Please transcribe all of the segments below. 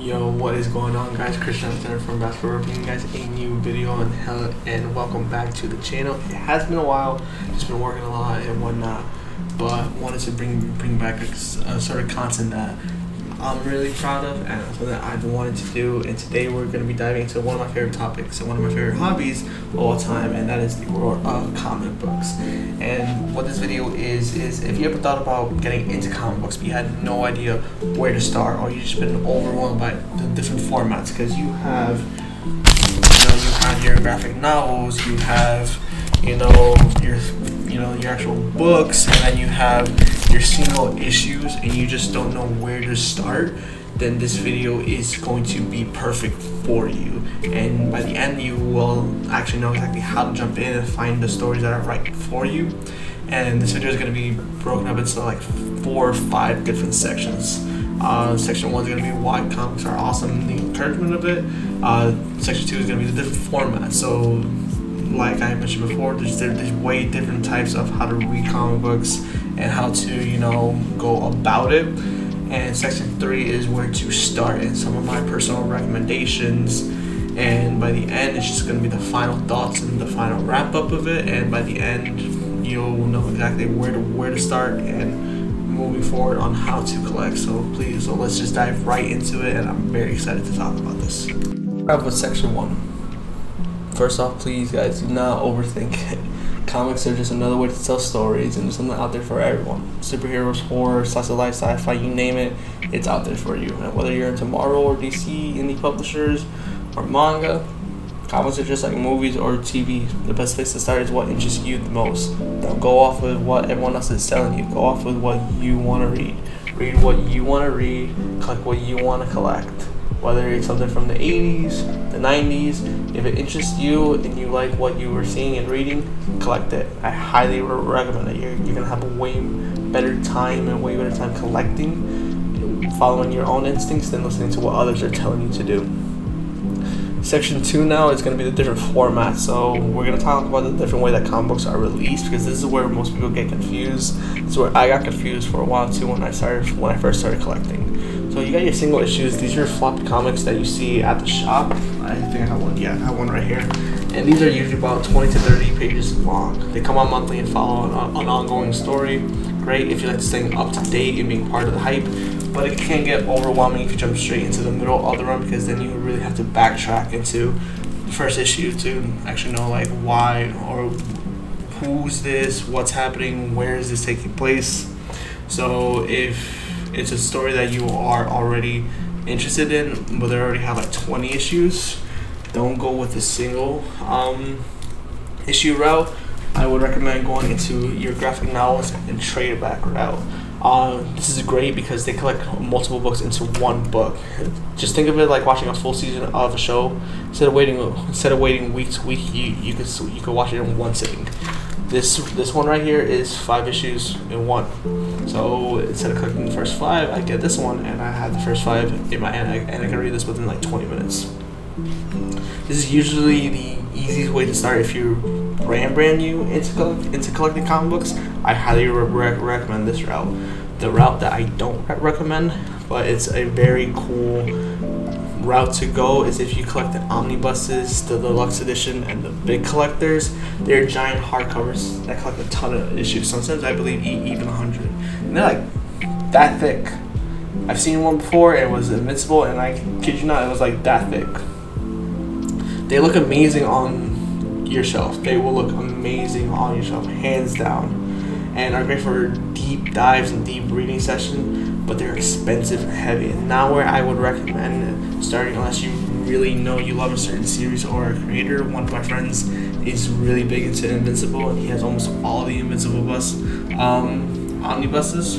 Yo, what is going on, guys? Christian from Basketball, bringing you guys a new video and welcome back to the channel. It has been a while, just been working a lot and whatnot, but wanted to bring back a sort of content that I'm really proud of and something that I've wanted to do. And today we're going to be diving into one of my favorite topics and one of my favorite hobbies of all time, and that is the world of comic books. And what this video is if you ever thought about getting into comic books but you had no idea where to start, or you've just been overwhelmed by the different formats, because you have your graphic novels, you have your actual books, and then you have your single issues, and you just don't know where to start, then this video is going to be perfect for you. And by the end, you will actually know exactly how to jump in and find the stories that are right for you. And this video is going to be broken up into like 4 or 5 different sections. Section 1 is going to be why comics are awesome, the encouragement of it. Section 2 is going to be the different formats. So, like I mentioned before, there's way different types of how to read comic books and how to go about it. And section 3 is where to start and some of my personal recommendations. And by the end, it's just going to be the final thoughts and the final wrap up of it. And by the end, you'll know exactly where to start and moving forward on how to collect. So let's just dive right into it. And I'm very excited to talk about this. Start with section 1. First off, please guys, do not overthink it. Comics are just another way to tell stories, and there's something out there for everyone. Superheroes, horror, slice of life, sci-fi, you name it, it's out there for you. And whether you're into Marvel or DC, indie publishers, or manga, comics are just like movies or TV. The best place to start is what interests you the most. Don't go off with what everyone else is telling you. Go off with what you want to read. Read what you want to read, collect what you want to collect. Whether it's something from the 80s, the 90s, if it interests you and you like what you were seeing and reading, collect it. I highly recommend it. You're going to have a way better time collecting, following your own instincts than listening to what others are telling you to do. Section 2 now is going to be the different formats. So we're going to talk about the different way that comic books are released, because this is where most people get confused. This is where I got confused for a while too when I first started collecting. So you got your single issues. These are floppy comics that you see at the shop. I think I have one. Yeah, I have one right here. And these are usually about 20 to 30 pages long. They come out monthly and follow an ongoing story. Great if you like staying up to date and being part of the hype. But it can get overwhelming if you jump straight into the middle of the run, because then you really have to backtrack into the first issue to actually know like why or who's this, what's happening, where is this taking place. So if it's a story that you are already interested in, but they already have like 20 issues, don't go with the single issue route. I would recommend going into your graphic novels and trade it back route. This is great because they collect multiple books into one book. Just think of it like watching a full season of a show. Instead of waiting week to week, you could watch it in one sitting. This one right here is 5 issues in one. So instead of collecting the first 5, I get this one, and I have the first 5 in my hand, and I can read this within like 20 minutes. This is usually the easiest way to start if you're brand new into collecting comic books. I highly recommend this route. The route that I don't recommend, but it's a very cool route to go, is if you collect the omnibuses, the deluxe edition, and the big collectors. They're giant hardcovers that collect a ton of issues. Sometimes I believe even 100. And they're like that thick. I've seen one before, and it was Invincible, and I kid you not, it was like that thick. They look amazing on your shelf. They will look amazing on your shelf, hands down, and are great for deep dives and deep reading sessions, but they're expensive and heavy, and not where I would recommend starting unless you really know you love a certain series or a creator. One of my friends is really big into Invincible, and he has almost all the Invincible omnibuses,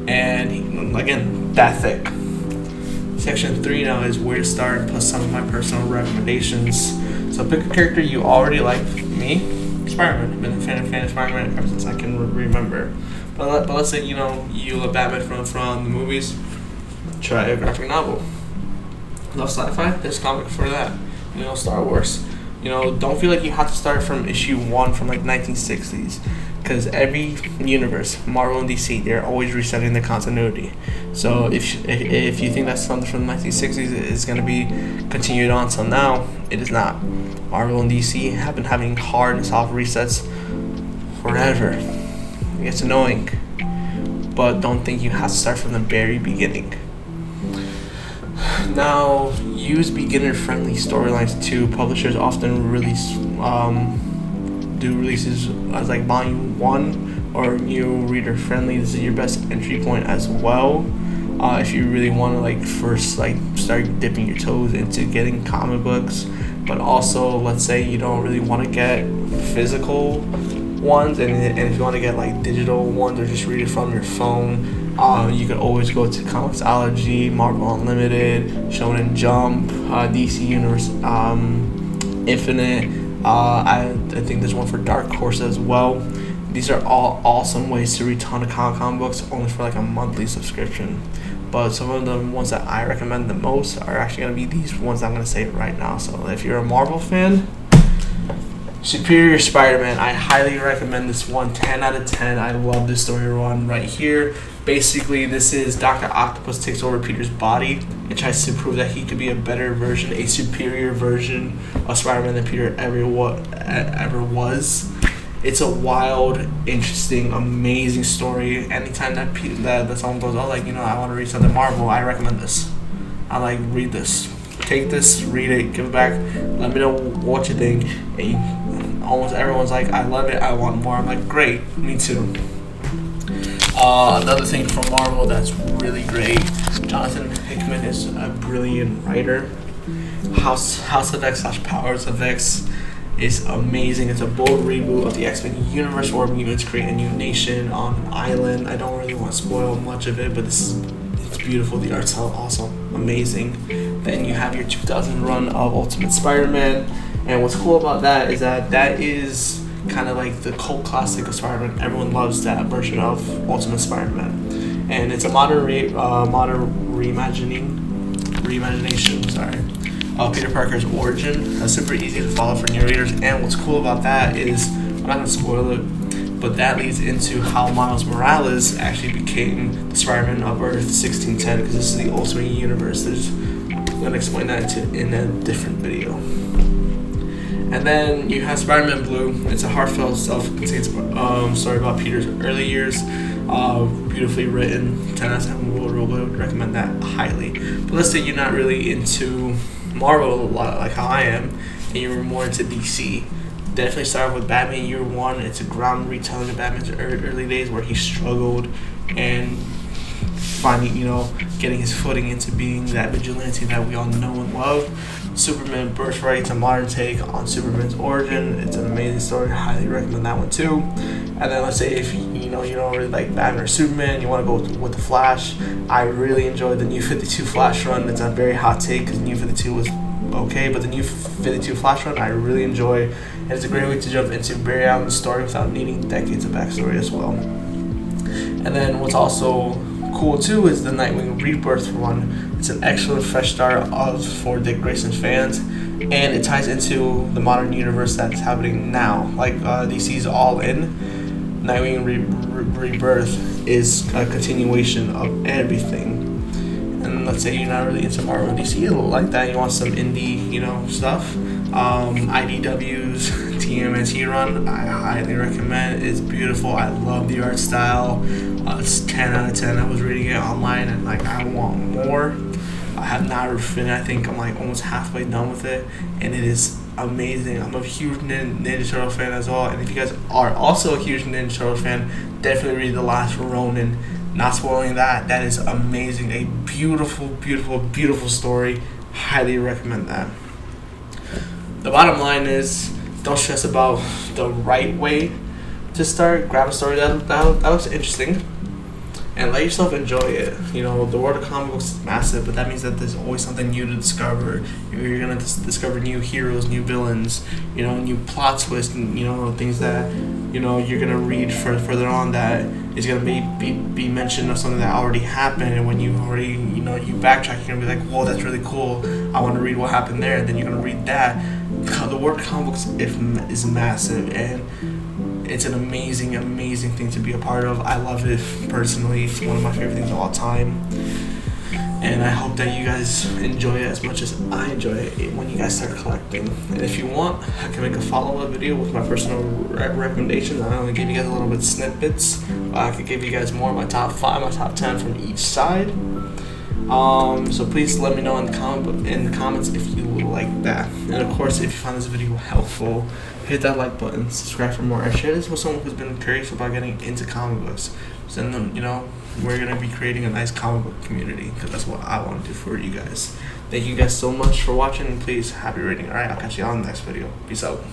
and again, that thick. Section 3 now is where to start, plus some of my personal recommendations. So pick a character you already like. Me, Spider-Man. I've been a fan of Spider-Man ever since I can remember. But let's say you love Batman from the movies. Try a graphic novel. Love sci-fi? There's comic for that. Star Wars. Don't feel like you have to start from issue 1 from like 1960s. because every universe, Marvel and DC, they're always resetting the continuity. So if you think that's something from the 1960s is going to be continued on till now, it is not. Marvel and DC have been having hard and soft resets forever. It's annoying, but don't think you have to start from the very beginning. Now, use beginner-friendly storylines too. Publishers often release do releases as like volume 1 or new reader-friendly. This is your best entry point as well. If you really want to like first like start dipping your toes into getting comic books, but also let's say you don't really want to get physical ones, and if you want to get like digital ones or just read it from your phone, you could always go to Comixology, Marvel Unlimited, Shonen Jump, DC Universe Infinite. I think there's one for Dark Horse as well. These are all awesome ways to read a ton of comic books only for like a monthly subscription. But some of the ones that I recommend the most are actually going to be these ones I'm going to say right now. So if you're a Marvel fan, Superior Spider-Man, I highly recommend this one. 10 out of 10. I love this story run right here. Basically, this is Dr. Octopus takes over Peter's body and tries to prove that he could be a better version, a superior version of Spider-Man than Peter ever was. It's a wild, interesting, amazing story. Anytime that someone goes, oh, like, I want to read something Marvel, I recommend this. I like, read this. Take this, read it, give it back. Let me know what you think. And almost everyone's like, I love it, I want more. I'm like, great, me too. Another thing from Marvel that's really great, Jonathan Hickman is a brilliant writer. House of X / Powers of X is amazing. It's a bold reboot of the X-Men universe where mutants create a new nation on an island. I don't really want to spoil much of it, but it's beautiful. The art's awesome, amazing. Then you have your 2000 run of Ultimate Spider-Man, and what's cool about that is kind of like the cult classic of Spider-Man. Everyone loves that version of Ultimate Spider-Man, and it's a modern reimagination of Peter Parker's origin. That's super easy to follow for new readers, and what's cool about that is, I'm not going to spoil it, but that leads into how Miles Morales actually became the Spider-Man of Earth 1610, because this is the Ultimate Universe. I'm going to explain that in a different video. And then you have Spider-Man Blue. It's a heartfelt, self-contained story about Peter's early years. Beautifully written, 10 out of 10. Would recommend that highly. But let's say you're not really into Marvel a lot like how I am, and you're more into DC. Definitely start with Batman Year One. It's a ground retelling of Batman's early days where he struggled and finding, getting his footing into being that vigilante that we all know and love. Superman Birthright, it's a modern take on Superman's origin. It's an amazing story. I highly recommend that one too. And then let's say if you don't really like Batman or Superman, you want to go with the Flash. I really enjoyed the New 52 Flash run. It's a very hot take because New 52 was okay, but the New 52 Flash run I really enjoy, and it's a great way to jump into bury out the story without needing decades of backstory as well. And then what's also cool too is the Nightwing Rebirth run. It's an excellent fresh start for Dick Grayson fans, and it ties into the modern universe that's happening now. Like DC's All In, Nightwing Rebirth is a continuation of everything. And let's say you're not really into Marvel and DC like that, you want some indie, stuff. IDW's TMNT run, I highly recommend. It's beautiful. I love the art style. It's 10 out of 10. I was reading it online and I want more. I have not finished. I think I'm almost halfway done with it, and it is amazing. I'm a huge Ninja Turtle fan as well, and if you guys are also a huge Ninja Turtle fan, definitely read The Last Ronin. Not spoiling that. That is amazing. A beautiful, beautiful, beautiful story. Highly recommend that. The bottom line is, don't stress about the right way to start. Grab a story that looks interesting, and let yourself enjoy it. The world of comic books is massive, but that means that there's always something new to discover. You're gonna discover new heroes, new villains, new plot twists, and things that you're gonna read further on that is gonna be mentioned of something that already happened. And when you already you backtrack, you're gonna be like, whoa, that's really cool. I want to read what happened there. And then you're gonna read that. The world of comic books is massive, and It's an amazing, amazing thing to be a part of. I love it personally. It's one of my favorite things of all time. And I hope that you guys enjoy it as much as I enjoy it when you guys start collecting. And if you want, I can make a follow-up video with my personal recommendations. I only give you guys a little bit of snippets. I could give you guys more of my top 5, my top 10 from each side. So please let me know in the comments if you would like that. And of course, if you find this video helpful, hit that like button, subscribe for more, and share this with someone who's been curious about getting into comic books. So then, you know, we're gonna be creating a nice comic book community, because that's what I want to do for you guys. Thank you guys so much for watching, and please, happy reading. Alright, I'll catch you on the next video. Peace out.